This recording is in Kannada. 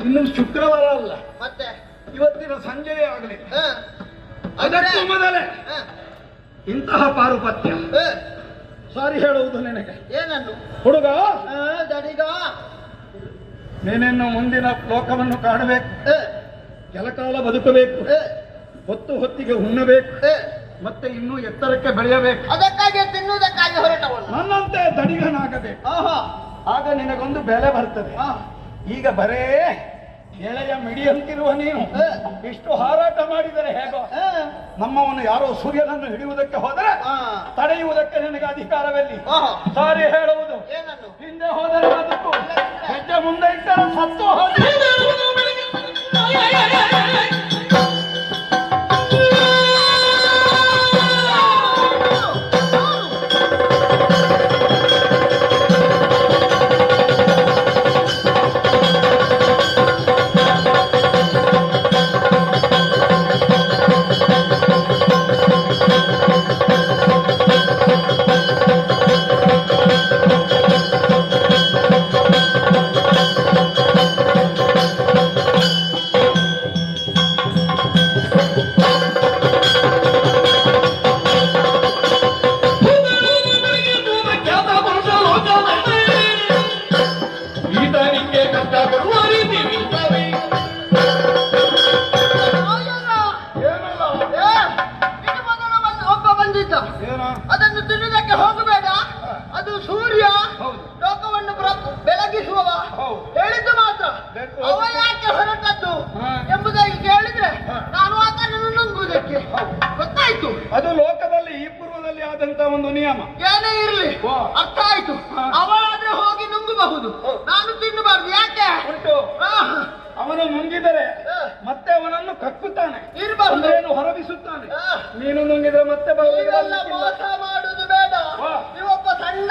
ಇನ್ನು ಶುಕ್ರವಾರ ಅಲ್ಲ, ಮತ್ತೆ ಇವತ್ತಿನ ಸಂಜೆಯೇ ಆಗಲಿ. ಅದಕ್ಕೂ ಮೊದಲೇ ಇಂತಹ ಪಾರುಪತ್ಯ ಸಾರಿ ಹೇಳುವುದು ನಿನಗೆ. ಏನನ್ನು ಹುಡುಗ, ದಡಿಗ, ನೀನೇನು ಮುಂದಿನ ಲೋಕವನ್ನು ಕಾಣಬೇಕು, ಕೆಲಕಾಲ ಬದುಕಬೇಕು, ಹೊತ್ತು ಹೊತ್ತಿಗೆ ಉಣ್ಣಬೇಕು, ಮತ್ತೆ ಇನ್ನೂ ಎತ್ತರಕ್ಕೆ ಬೆಳೆಯಬೇಕು. ಅದಕ್ಕಾಗಿ ತಿನ್ನುವುದಕ್ಕಾಗಿ ಹೊರಟವನು ನನ್ನಂತೆ ದಡಿಗನಾಗಬೇಕು. ಆಗ ನಿನಗೊಂದು ಬೆಲೆ ಬರ್ತದೆ. ಈಗ ಬರೇ ಎಳೆಯ ಮಿಡಿಯಂತಿರುವ ನೀನು ಇಷ್ಟು ಹಾರಾಟ ಮಾಡಿದರೆ ಹೇಗೋ? ನಮ್ಮವನು ಯಾರೋ ಸೂರ್ಯನನ್ನು ಹಿಡಿಯುವುದಕ್ಕೆ ಹೋದರೆ ತಡೆಯುವುದಕ್ಕೆ ನಿನಗೆ ಅಧಿಕಾರವೆಲ್ಲಿ? ಸಾರಿ ಹೇಳುವುದು. ಹಿಂದೆ ಹೋದರೆ ಬದುಕು, ಹೆಜ್ಜೆ ಮುಂದೆ ಇಟ್ಟರೆ ಸತ್ತು ಹೋದರೆ ಅದನ್ನು ತಿನ್ನುವುದಕ್ಕೆ ಹೋಗಬೇಡ. ಅದು ಸೂರ್ಯ ಲೋಕವನ್ನು ಬೆಳಗಿಸುವವ ಹೇಳಿದ್ದು ಮಾತ್ರ. ಅವ ಯಾಕೆ ಹೊರಟದ್ದು ಎಂಬುದಾಗಿ ಕೇಳಿದ್ರೆ ನಾನು ಆತನನ್ನು ನುಂಗುವುದಕ್ಕೆ ಗೊತ್ತಾಯ್ತು. ಅದು ಲೋಕದಲ್ಲಿ ಈ ಪೂರ್ವದಲ್ಲಿ ಆದಂತ ಒಂದು ನಿಯಮ. ಏನೇ ಇರ್ಲಿ, ಅರ್ಥ ಆಯ್ತು. ಅವಳಾದ್ರೆ ಹೋಗಿ ನುಂಗಬಹುದು, ನಾನು ತಿನ್ನಬಾರ್ದು. ಯಾಕೆ ಉಂಟು, ಅವನು ನುಂಗಿದರೆ ಮತ್ತೆ ಅವನನ್ನು ಕಕ್ಕುತ್ತಾನೆ, ಇರಬಾರ್ದು, ಹೊರಬಿಸುತ್ತಾನೆ. ನೀನು ನುಂಗಿದ್ರೆ ಮತ್ತೆ ಮೋಸ ಮಾಡುವುದು ಬೇಡ. ನೀವೊಬ್ಬ ಸಣ್ಣ